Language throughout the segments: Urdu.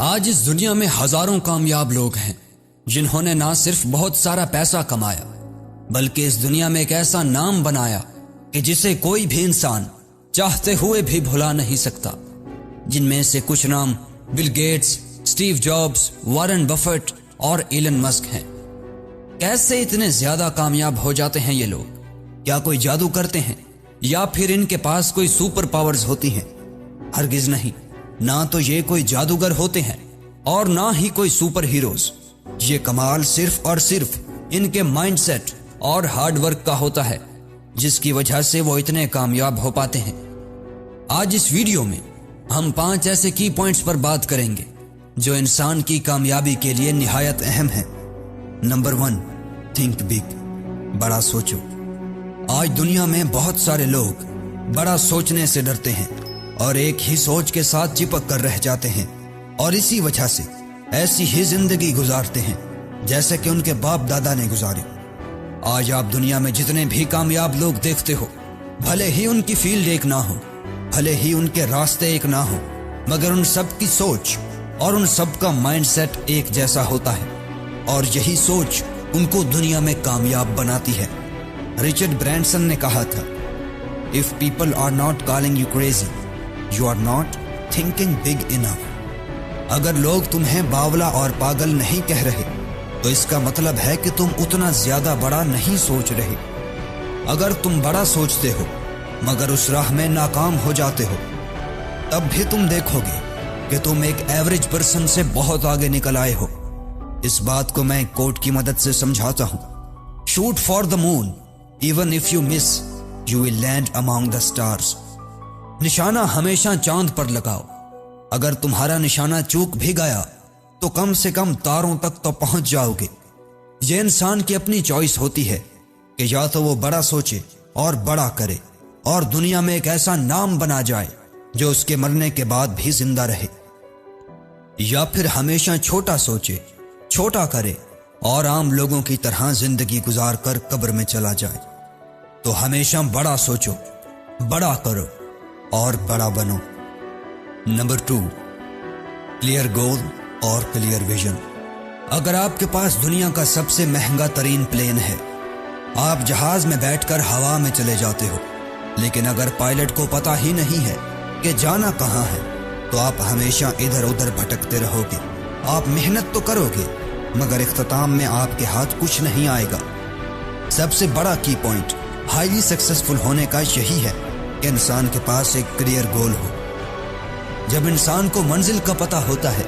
آج اس دنیا میں ہزاروں کامیاب لوگ ہیں جنہوں نے نہ صرف بہت سارا پیسہ کمایا بلکہ اس دنیا میں ایک ایسا نام بنایا کہ جسے کوئی بھی انسان چاہتے ہوئے بھی بھلا نہیں سکتا۔ جن میں سے کچھ نام Bill Gates, Steve Jobs, Warren Buffett اور ایلن مسک ہیں۔ کیسے اتنے زیادہ کامیاب ہو جاتے ہیں یہ لوگ؟ کیا کوئی جادو کرتے ہیں یا پھر ان کے پاس کوئی سپر پاورز ہوتی ہیں؟ ہرگز نہیں، نہ تو یہ کوئی جادوگر ہوتے ہیں اور نہ ہی کوئی سپر ہیروز۔ یہ کمال صرف اور صرف ان کے مائنڈ سیٹ اور ہارڈ ورک کا ہوتا ہے، جس کی وجہ سے وہ اتنے کامیاب ہو پاتے ہیں۔ آج اس ویڈیو میں ہم 5 ایسے کی پوائنٹس پر بات کریں گے جو انسان کی کامیابی کے لیے نہایت اہم ہیں۔ نمبر 1، تھنک بگ، بڑا سوچو۔ آج دنیا میں بہت سارے لوگ بڑا سوچنے سے ڈرتے ہیں اور ایک ہی سوچ کے ساتھ چپک کر رہ جاتے ہیں، اور اسی وجہ سے ایسی ہی زندگی گزارتے ہیں جیسے کہ ان کے باپ دادا نے گزاری۔ آج آپ دنیا میں جتنے بھی کامیاب لوگ دیکھتے ہو، بھلے ہی ان کی فیلڈ ایک نہ ہو، بھلے ہی ان کے راستے ایک نہ ہو، مگر ان سب کی سوچ اور ان سب کا مائنڈ سیٹ ایک جیسا ہوتا ہے، اور یہی سوچ ان کو دنیا میں کامیاب بناتی ہے۔ رچرڈ برینسن نے کہا تھا، "If people are not calling you crazy, you are not thinking big enough." اگر لوگ تمہیں باولا اور پاگل نہیں کہہ رہے تو اس کا مطلب ہے کہ تم اتنا زیادہ بڑا نہیں سوچ رہے۔ اگر تم بڑا سوچتے ہو مگر اس راہ میں ناکام ہو جاتے ہو، تب بھی تم دیکھو گے کہ تم ایک ایوریج پرسن سے بہت آگے نکل آئے ہو۔ اس بات کو میں کوٹ کی مدد سے سمجھاتا ہوں، "Shoot for the moon, even if you miss, you will land among the stars." نشانہ ہمیشہ چاند پر لگاؤ۔ اگر تمہارا نشانہ چوک بھی گیا تو کم سے کم تاروں تک تو پہنچ جاؤ گے۔ یہ انسان کی اپنی چوائس ہوتی ہے کہ یا تو وہ بڑا سوچے اور بڑا کرے اور دنیا میں ایک ایسا نام بنا جائے جو اس کے مرنے کے بعد بھی زندہ رہے، یا پھر ہمیشہ چھوٹا سوچے، چھوٹا کرے اور عام لوگوں کی طرح زندگی گزار کر قبر میں چلا جائے۔ تو ہمیشہ بڑا سوچو، بڑا کرو اور بڑا بنو۔ نمبر 2، کلیئر گول اور کلیئر ویژن۔ اگر آپ کے پاس دنیا کا سب سے مہنگا ترین پلین ہے، آپ جہاز میں بیٹھ کر ہوا میں چلے جاتے ہو، لیکن اگر پائلٹ کو پتہ ہی نہیں ہے کہ جانا کہاں ہے تو آپ ہمیشہ ادھر ادھر بھٹکتے رہو گے۔ آپ محنت تو کرو گے مگر اختتام میں آپ کے ہاتھ کچھ نہیں آئے گا۔ سب سے بڑا کی پوائنٹ ہائیلی سکسیسفل ہونے کا یہی ہے کہ انسان کے پاس ایک کلیئر گول ہو۔ جب انسان کو منزل کا پتہ ہوتا ہے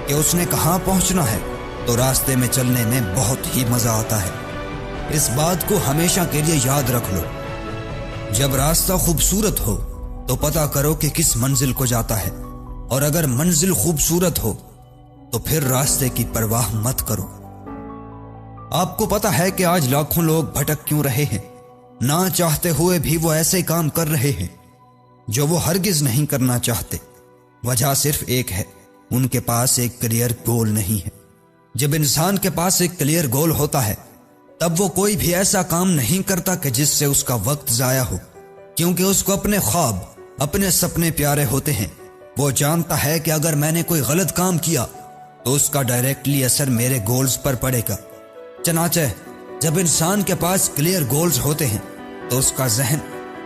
کہ اس نے کہاں پہنچنا ہے تو راستے میں چلنے میں بہت ہی مزہ آتا ہے۔ اس بات کو ہمیشہ کے لیے یاد رکھ لو، جب راستہ خوبصورت ہو تو پتہ کرو کہ کس منزل کو جاتا ہے، اور اگر منزل خوبصورت ہو تو پھر راستے کی پرواہ مت کرو۔ آپ کو پتہ ہے کہ آج لاکھوں لوگ بھٹک کیوں رہے ہیں؟ نہ چاہتے ہوئے بھی وہ ایسے کام کر رہے ہیں جو وہ ہرگز نہیں کرنا چاہتے۔ وجہ صرف ایک ہے، ان کے پاس ایک کلیئر گول نہیں ہے۔ جب انسان کے پاس ایک کلیئر گول ہوتا ہے تب وہ کوئی بھی ایسا کام نہیں کرتا کہ جس سے اس کا وقت ضائع ہو، کیونکہ اس کو اپنے خواب، اپنے سپنے پیارے ہوتے ہیں۔ وہ جانتا ہے کہ اگر میں نے کوئی غلط کام کیا تو اس کا ڈائریکٹلی اثر میرے گولز پر پڑے گا۔ چنانچہ جب انسان کے پاس کلیئر گولز ہوتے ہیں تو اس کا ذہن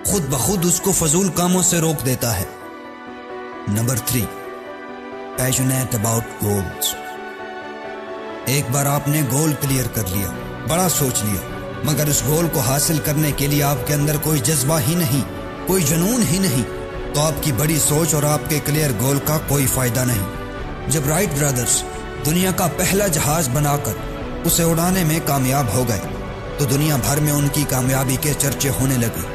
خود بخود اس کو فضول کاموں سے روک دیتا ہے۔ Number 3، passionate about goals. ایک بار آپ نے گول کلیئر کر لیا، بڑا سوچ لیا، مگر اس گول کو حاصل کرنے کے لیے آپ کے اندر کوئی جذبہ ہی نہیں، کوئی جنون ہی نہیں، تو آپ کی بڑی سوچ اور آپ کے کلیئر گول کا کوئی فائدہ نہیں۔ جب رائٹ برادرز دنیا کا پہلا جہاز بنا کر اسے اڑانے میں کامیاب ہو گئے تو دنیا بھر میں ان کی کامیابی کے چرچے ہونے لگے،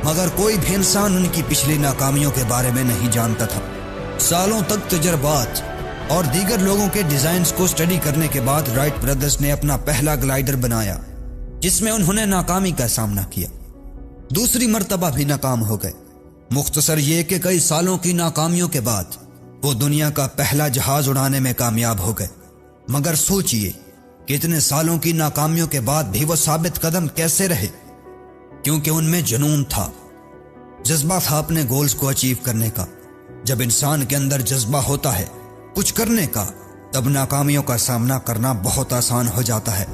مگر کوئی بھی انسان ان کی پچھلی ناکامیوں کے بارے میں نہیں جانتا تھا۔ سالوں تک تجربات اور دیگر لوگوں کے ڈیزائنز کو اسٹڈی کرنے کے بعد رائٹ برادرز نے اپنا پہلا گلائیڈر بنایا جس میں انہوں نے ناکامی کا سامنا کیا، دوسری مرتبہ بھی ناکام ہو گئے۔ مختصر یہ کہ کئی سالوں کی ناکامیوں کے بعد وہ دنیا کا پہلا جہاز اڑانے میں کامیاب ہو گئے۔ مگر سوچئے کہ اتنے سالوں کی ناکامیوں کے بعد بھی وہ ثابت قدم کیسے رہے؟ کیونکہ ان میں جنون تھا، جذبہ تھا اپنے گولز کو اچیو کرنے کا۔ جب انسان کے اندر جذبہ ہوتا ہے کچھ کرنے کا، تب ناکامیوں کا سامنا کرنا بہت آسان ہو جاتا ہے۔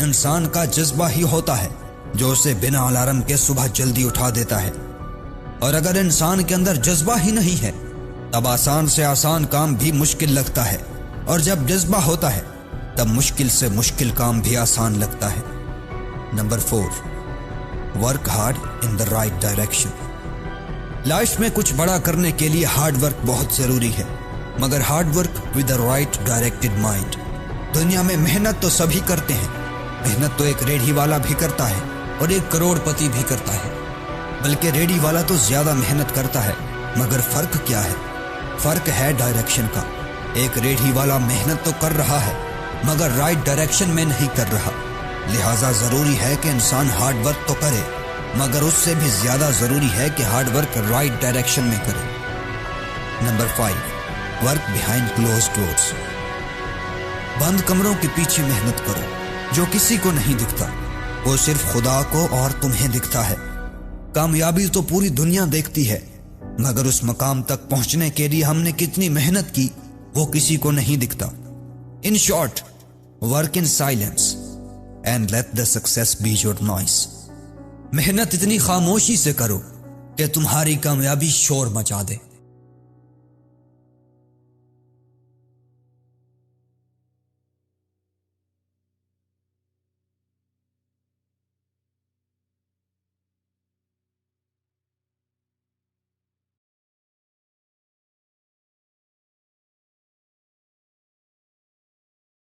انسان کا جذبہ ہی ہوتا ہے جو اسے بنا الارم کے صبح جلدی اٹھا دیتا ہے، اور اگر انسان کے اندر جذبہ ہی نہیں ہے تب آسان سے آسان کام بھی مشکل لگتا ہے، اور جب جذبہ ہوتا ہے تب مشکل سے مشکل کام بھی آسان لگتا ہے۔ Number 4، work hard in the right direction. Life میں کچھ بڑا کرنے کے لیے ہارڈ ورک بہت ضروری ہے، مگر hard work with the right directed mind. دنیا میں محنت تو سبھی کرتے ہیں، محنت تو ایک ریڑھی والا بھی کرتا ہے اور ایک کروڑ پتی بھی کرتا ہے، بلکہ ریڑھی والا تو زیادہ محنت کرتا ہے، مگر فرق کیا ہے؟ فرق ہے ڈائریکشن کا۔ ایک ریڑھی والا محنت تو کر رہا ہے مگر رائٹ ڈائریکشن میں نہیں کر رہا، لہٰذا ضروری ہے کہ انسان ہارڈ ورک تو کرے، مگر اس سے بھی زیادہ ضروری ہے کہ ہارڈ ورک رائٹ ڈائریکشن میں کرے۔ Number 5، work behind close doors. بند کمروں کے پیچھے محنت کرو، جو کسی کو نہیں دکھتا، وہ صرف خدا کو اور تمہیں دکھتا ہے۔ کامیابی تو پوری دنیا دیکھتی ہے، مگر اس مقام تک پہنچنے کے لیے ہم نے کتنی محنت کی وہ کسی کو نہیں دکھتا۔ In short, work in silence and let the success be your noise. محنت اتنی خاموشی سے کرو کہ تمہاری کامیابی شور مچا دے۔